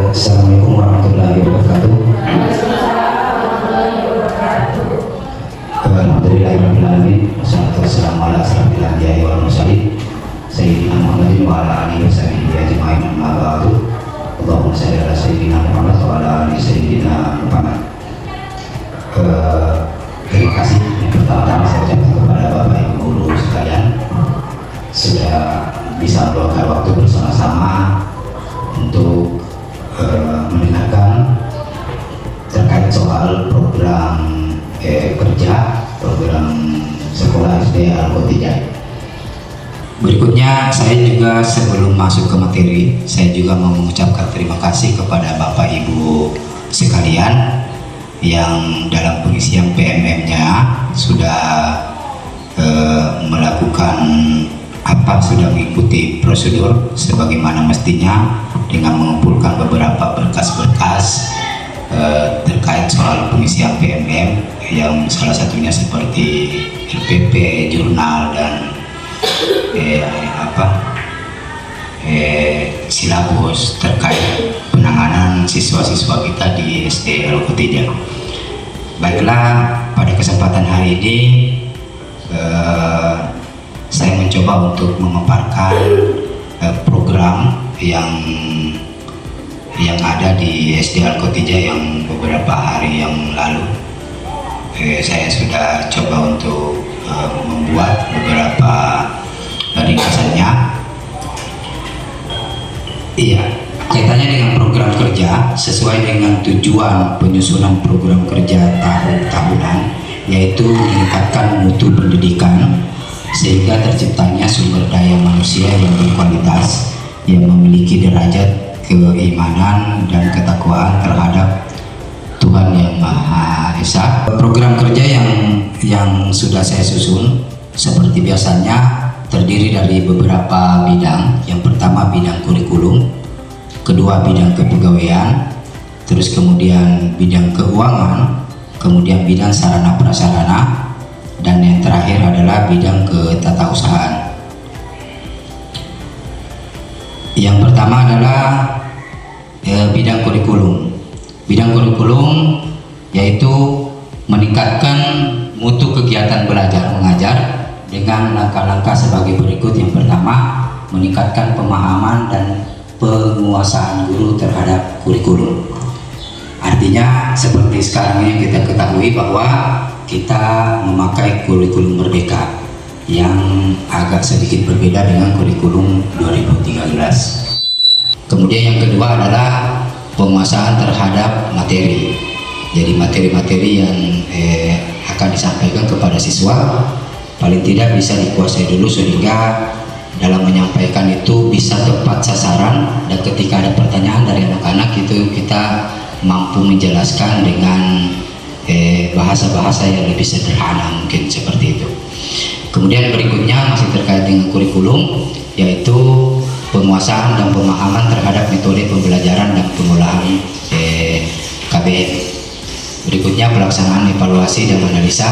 Assalamualaikum warahmatullahi wabarakatuh. Alhamdulillahirrahmanirrahim. Wassalatu wassalamu ala asyrafil anbiya'i wal mursalin sayyidina Muhammadin wa ala alihi washabihi ajma'in, amma ba'du. Allahumma shalli ala sayyidina Muhammad wa ala ali sayyidina Muhammad. Terima kasih yang pertama-tama saya ucapkan kepada Bapak Ibu guru sekalian sudah bisa meluangkan waktu bersama-sama untuk mendengarkan terkait soal program kerja program sekolah SD Al-Qotijah. Berikutnya saya juga sebelum masuk ke materi, saya juga mau mengucapkan terima kasih kepada Bapak Ibu sekalian yang dalam pengisian PMM-nya sudah melakukan sudah mengikuti prosedur sebagaimana mestinya dengan mengumpulkan beberapa berkas-berkas terkait soal pengisian PMM yang salah satunya seperti LPP, jurnal dan silabus terkait penanganan siswa-siswa kita di SD Al-Qotijah. Baiklah, pada kesempatan hari ini saya mencoba untuk memaparkan program yang ada di SD Al-Qotijah yang beberapa hari yang lalu saya sudah coba untuk membuat beberapa ringkasannya. Iya, kaitannya dengan program kerja sesuai dengan tujuan penyusunan program kerja tahunan, yaitu meningkatkan mutu pendidikan sehingga terciptanya sumber daya manusia yang berkualitas yang memiliki derajat keimanan dan ketakwaan terhadap Tuhan Yang Maha Esa. Program kerja yang sudah saya susun seperti biasanya terdiri dari beberapa bidang. Yang pertama bidang kurikulum, kedua bidang kepegawaian, terus kemudian bidang keuangan, kemudian bidang sarana prasarana, dan yang terakhir adalah bidang ketatausahaan. Yang pertama adalah bidang kurikulum. Bidang kurikulum yaitu meningkatkan mutu kegiatan belajar mengajar dengan langkah-langkah sebagai berikut. Yang pertama, meningkatkan pemahaman dan penguasaan guru terhadap kurikulum. Artinya seperti sekarang yang kita ketahui bahwa kita memakai kurikulum Merdeka yang agak sedikit berbeda dengan kurikulum 2013. Kemudian yang kedua adalah penguasaan terhadap materi. Jadi materi-materi yang akan disampaikan kepada siswa paling tidak bisa dikuasai dulu sehingga dalam menyampaikan itu bisa tepat sasaran, dan ketika ada pertanyaan dari anak-anak itu kita mampu menjelaskan dengan bahasa-bahasa yang lebih sederhana, mungkin seperti itu. Kemudian berikutnya masih terkait dengan kurikulum, yaitu penguasaan dan pemahaman terhadap metode pembelajaran dan pengolahan KBM. Berikutnya pelaksanaan evaluasi dan analisa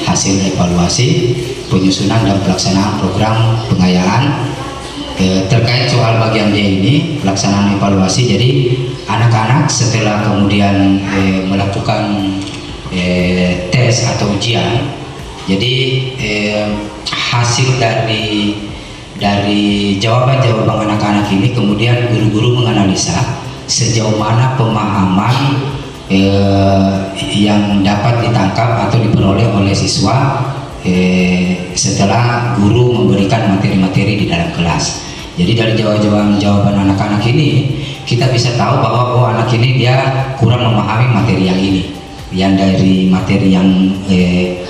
hasil evaluasi, penyusunan dan pelaksanaan program pengayaan. Terkait soal bagian D ini, pelaksanaan evaluasi, jadi anak-anak setelah kemudian melakukan tes atau ujian, jadi hasil dari jawaban-jawaban anak-anak ini kemudian guru-guru menganalisa sejauh mana pemahaman yang dapat ditangkap atau diperoleh oleh siswa setelah guru memberikan materi-materi di dalam kelas. Jadi dari jawaban anak-anak ini kita bisa tahu bahwa anak ini dia kurang memahami materi yang ini, yang dari materi yang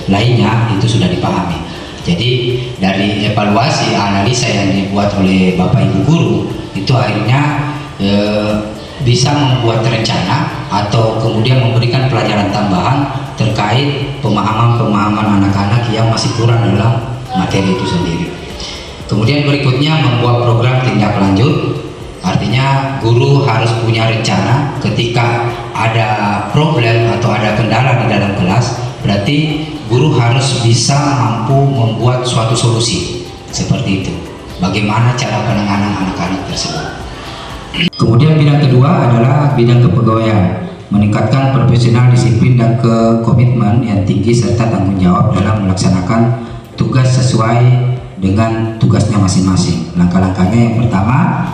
lainnya itu sudah dipahami. Jadi dari evaluasi analisa yang dibuat oleh Bapak Ibu guru itu akhirnya bisa membuat rencana atau kemudian memberikan pelajaran tambahan terkait pemahaman anak-anak yang masih kurang dalam materi itu sendiri. Kemudian berikutnya membuat program tindak lanjut, artinya guru harus punya rencana ketika ada problem atau ada kendala di dalam kelas, berarti guru harus bisa mampu membuat suatu solusi seperti itu. Bagaimana cara penanganan anak-anak tersebut. Kemudian bidang kedua adalah bidang kepegawaian, meningkatkan profesional, disiplin dan komitmen yang tinggi serta tanggung jawab dalam melaksanakan tugas sesuai dengan tugasnya masing-masing. Langkah-langkahnya yang pertama,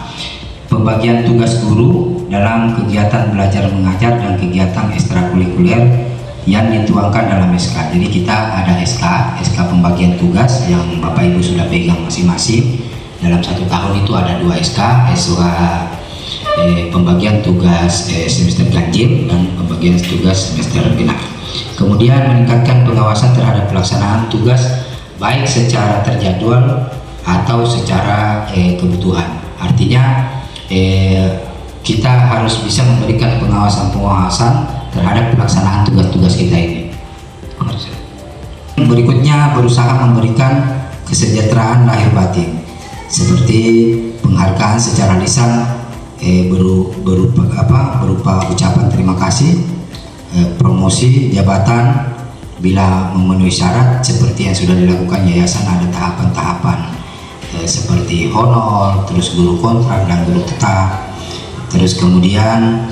pembagian tugas guru dalam kegiatan belajar mengajar dan kegiatan ekstrakurikuler yang dituangkan dalam SK. Jadi kita ada SK pembagian tugas yang Bapak Ibu sudah pegang masing-masing. Dalam 1 tahun itu ada 2 SK pembagian tugas semester ganjil dan pembagian tugas semester genap. Kemudian meningkatkan pengawasan terhadap pelaksanaan tugas baik secara terjadwal atau secara kebutuhan. Artinya kita harus bisa memberikan pengawasan terhadap pelaksanaan tugas-tugas kita ini. Berikutnya berusaha memberikan kesejahteraan lahir batin seperti penghargaan secara lisan berupa ucapan terima kasih, promosi jabatan bila memenuhi syarat seperti yang sudah dilakukan yayasan. Ada tahapan-tahapan seperti honor, terus guru kontrak dan guru tetap, terus kemudian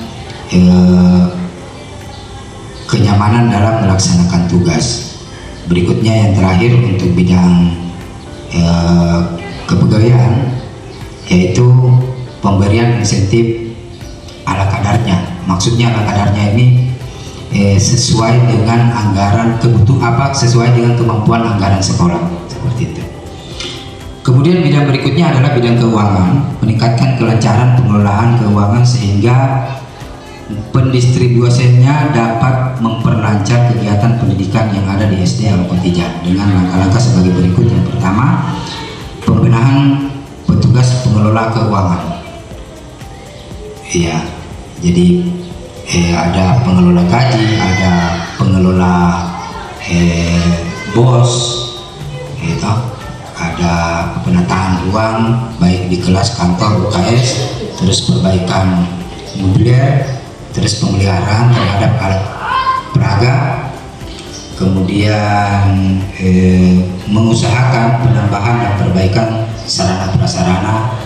kenyamanan dalam melaksanakan tugas. Berikutnya yang terakhir untuk bidang kepegawaian, yaitu pemberian insentif ala kadarnya. Maksudnya ala kadarnya ini sesuai dengan anggaran sesuai dengan kemampuan anggaran sekolah, seperti itu. Kemudian bidang berikutnya adalah bidang keuangan, meningkatkan kelancaran pengelolaan keuangan sehingga pendistribusiannya dapat memperlancar kegiatan pendidikan yang ada di SD Al-Qotijah dengan langkah-langkah sebagai berikut. Yang pertama, pembenahan petugas pengelola keuangan. Ya, jadi ada pengelola gaji, ada pengelola bos, gitu. Ada penataan ruang baik di kelas, kantor, UKS, terus perbaikan mobilier, terus pemeliharaan terhadap alat peraga, kemudian mengusahakan penambahan dan perbaikan sarana prasarana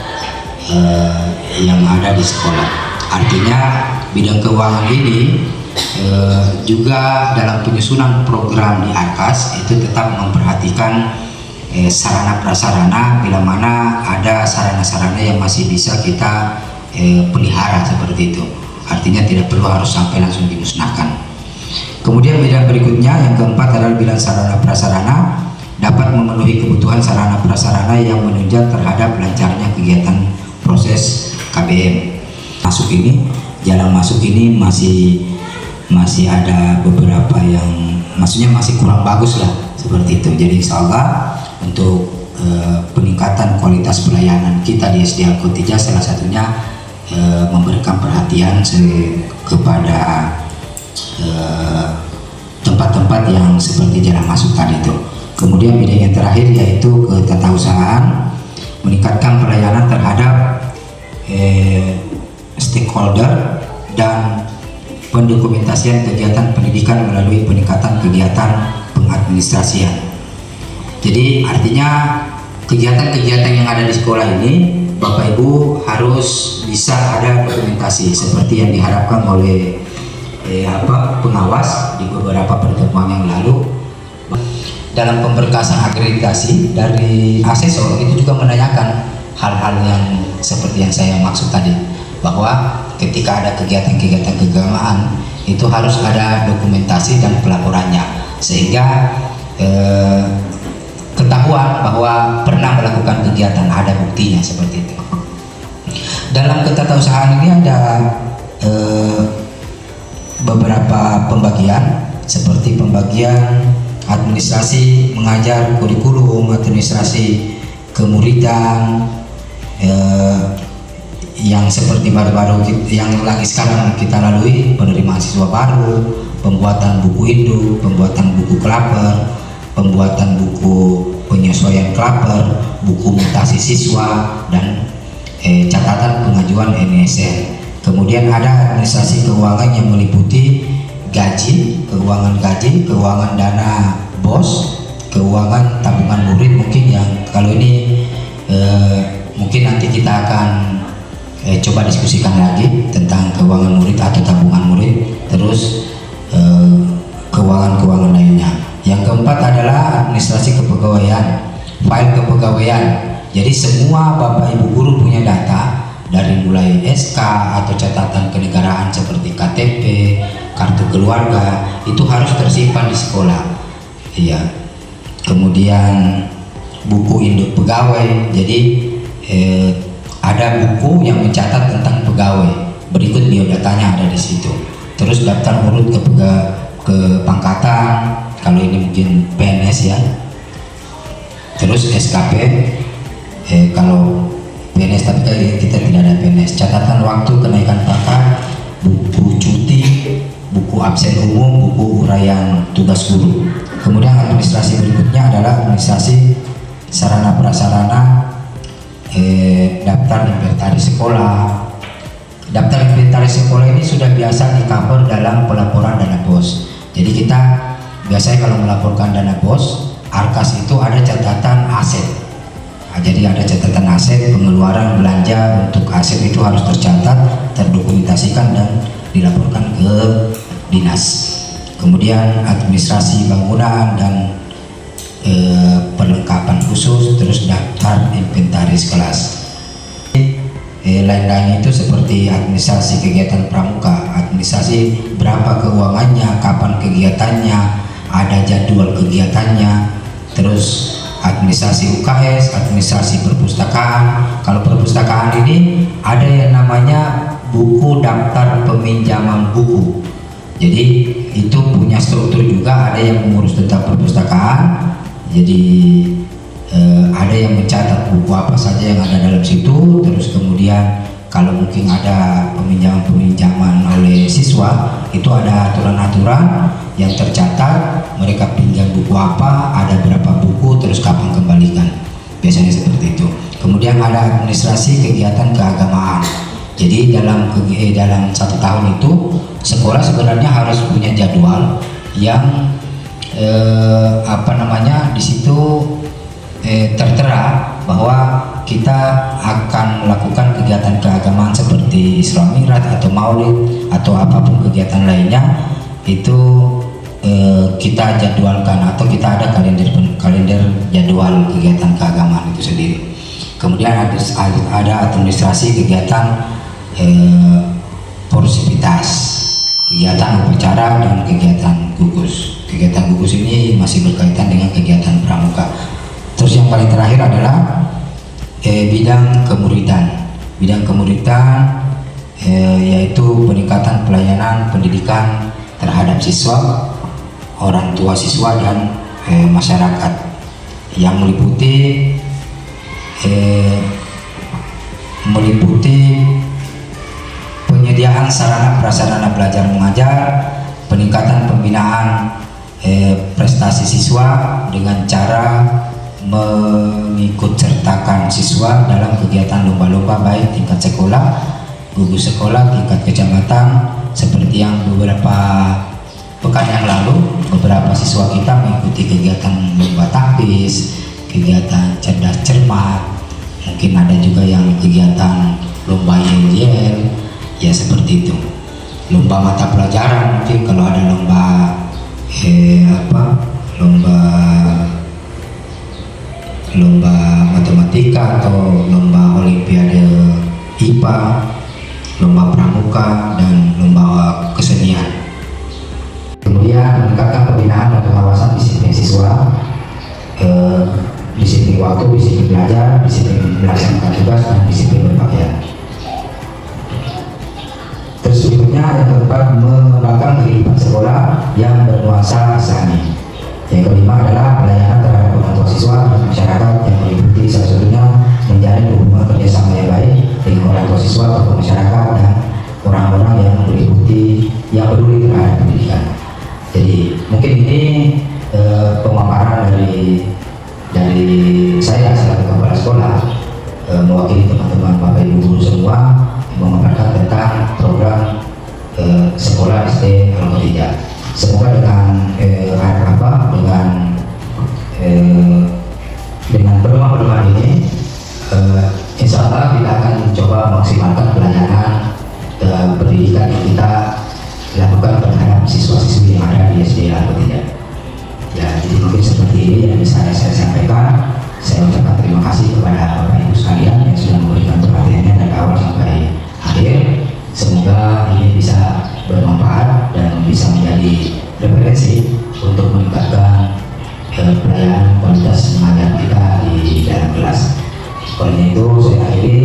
yang ada di sekolah. Artinya bidang keuangan ini juga dalam penyusunan program di Arkas itu tetap memperhatikan sarana prasarana bila mana ada sarana-sarana yang masih bisa kita pelihara, seperti itu. Artinya tidak perlu harus sampai langsung dimusnahkan. Kemudian bidang berikutnya yang keempat adalah bidang sarana prasarana, dapat memenuhi kebutuhan sarana prasarana yang menunjang terhadap lancarnya kegiatan proses KBM. Jalan masuk ini masih ada beberapa yang maksudnya masih kurang bagus lah, seperti itu. Jadi insya Allah untuk peningkatan kualitas pelayanan kita di SD Al-Qotijah salah satunya memberikan perhatian kepada tempat-tempat yang seperti jalan masuk tadi itu. Kemudian bidang yang terakhir yaitu ketatausahaan, meningkatkan pelayanan terhadap stakeholder dan pendokumentasian kegiatan pendidikan melalui peningkatan kegiatan pengadministrasian. Jadi artinya kegiatan-kegiatan yang ada di sekolah ini Bapak Ibu harus bisa ada dokumentasi seperti yang diharapkan oleh pengawas di beberapa pertemuan yang lalu. Dalam pemberkasan akreditasi dari asesor itu juga menanyakan hal-hal yang seperti yang saya maksud tadi, bahwa ketika ada kegiatan-kegiatan keagamaan itu harus ada dokumentasi dan pelaporannya sehingga ketahuan bahwa pernah melakukan kegiatan, ada buktinya, seperti itu. Dalam ketatausahaan ini ada beberapa pembagian seperti pembagian administrasi mengajar, kurikulum, administrasi kemuridan, yang seperti baru-baru yang lagi sekarang kita lalui, penerimaan siswa baru, pembuatan buku induk, pembuatan buku klaper, pembuatan buku penyesuaian klaper, buku mutasi siswa, dan catatan pengajuan NSR. Kemudian ada administrasi keuangan yang meliputi gaji, keuangan dana bos, keuangan tabungan murid, mungkin yang kalau ini mungkin nanti kita akan coba diskusikan lagi tentang keuangan murid atau tabungan murid, terus keuangan-keuangan lainnya. Yang keempat adalah administrasi kepegawaian, file kepegawaian. Jadi semua Bapak Ibu guru punya data dari mulai SK atau catatan kenegaraan seperti KTP, kartu keluarga, itu harus tersimpan di sekolah. Iya. Kemudian buku induk pegawai. Jadi ada buku yang mencatat tentang pegawai. Berikut biodatanya ada di situ. Terus daftar urut ke pangkatan, kalau ini mungkin PNS ya. Terus SKP, kalau PNS, tapi kita tidak ada PNS. Catatan waktu kenaikan pangkat, buku cuti, buku absen umum, buku uraian tugas guru. Kemudian administrasi berikutnya adalah administrasi sarana prasarana, daftar inventaris sekolah. Daftar inventaris sekolah ini sudah biasa di-cover dalam pelaporan dana BOS. Jadi kita biasanya kalau melaporkan dana BOS, ARKAS itu ada catatan aset. Nah, jadi ada catatan aset, pengeluaran belanja untuk aset itu harus tercatat, terdokumentasikan dan dilaporkan ke dinas. Kemudian administrasi bangunan dan perlengkapan khusus, terus daftar inventaris kelas. Lain-lain itu seperti administrasi kegiatan pramuka, administrasi berapa keuangannya, kapan kegiatannya, ada jadwal kegiatannya, terus administrasi UKS, administrasi perpustakaan. Kalau perpustakaan ini ada yang namanya buku daftar peminjaman buku. Jadi itu punya struktur juga, ada yang mengurus tentang perpustakaan. Jadi ada yang mencatat buku apa saja yang ada dalam situ. Terus kemudian kalau mungkin ada peminjaman oleh siswa, itu ada aturan-aturan yang tercatat, mereka pinjam buku apa, ada berapa buku, terus kapan kembalikan. Biasanya seperti itu. Kemudian ada administrasi kegiatan keagamaan. Jadi dalam 1 tahun itu sekolah sebenarnya harus punya jadwal yang di situ tertera bahwa kita akan melakukan kegiatan keagamaan seperti Isra Mi'raj atau Maulid atau apapun kegiatan lainnya, itu kita jadwalkan atau kita ada kalender jadwal kegiatan keagamaan itu sendiri. Kemudian ada administrasi kegiatan porsivitas, kegiatan upacara dan kegiatan gugus. Kegiatan gugus ini masih berkaitan dengan kegiatan pramuka. Terus yang paling terakhir adalah bidang kemuridan. Bidang kemuridan yaitu peningkatan pelayanan pendidikan terhadap siswa, orang tua siswa dan masyarakat, yang meliputi penyediaan sarana prasarana belajar mengajar, peningkatan pembinaan prestasi siswa dengan cara mengikut sertakan siswa dalam kegiatan lomba-lomba baik tingkat sekolah, gugus sekolah, tingkat kecamatan. Seperti yang beberapa pekan yang lalu, beberapa siswa kita mengikuti kegiatan lomba tahfiz, kegiatan cerdas cermat, mungkin ada juga yang kegiatan lomba yel-yel, ya seperti itu. Lomba mata pelajaran, mungkin kalau ada lomba lomba matematika atau lomba olimpiade IPA, lomba pramuka dan lomba kesenian. Kemudian meningkatkan pembinaan dan pengawasan disiplin siswa, disiplin waktu, disiplin belajar, disiplin melaksanakan tugas dan disiplin berpakaian. Terus berikutnya yang keempat, mengembangkan kehidupan sekolah yang bernuansa Islami. Yang kelima adalah pelayanan terhadap orang tua siswa dan masyarakat, yang meliputi salah satunya menjalin hubungan kerjasama yang baik dengan orang tua siswa, tokoh masyarakat dan orang-orang yang peduli terhadap pendidikan. Jadi mungkin ini pemaparan dari saya selaku kepala sekolah, mewakili teman-teman Bapak Ibu guru semua, memaparkan tentang program sekolah SD Al-Khotiijah. Semoga dengan pedoman ini, insya Allah kita akan mencoba maksimalkan terhadap siswa-siswi yang ada di SD atau tidak. Ya, jadi mungkin seperti ini yang bisa saya sampaikan. Saya ucapkan terima kasih kepada Bapak Ibu sekalian yang sudah memberikan perhatiannya dari awal sampai akhir. Semoga ini bisa bermanfaat dan bisa menjadi referensi untuk meningkatkan pelayanan kualitas mengajar kita di dalam kelas. Oleh itu saya akhiri.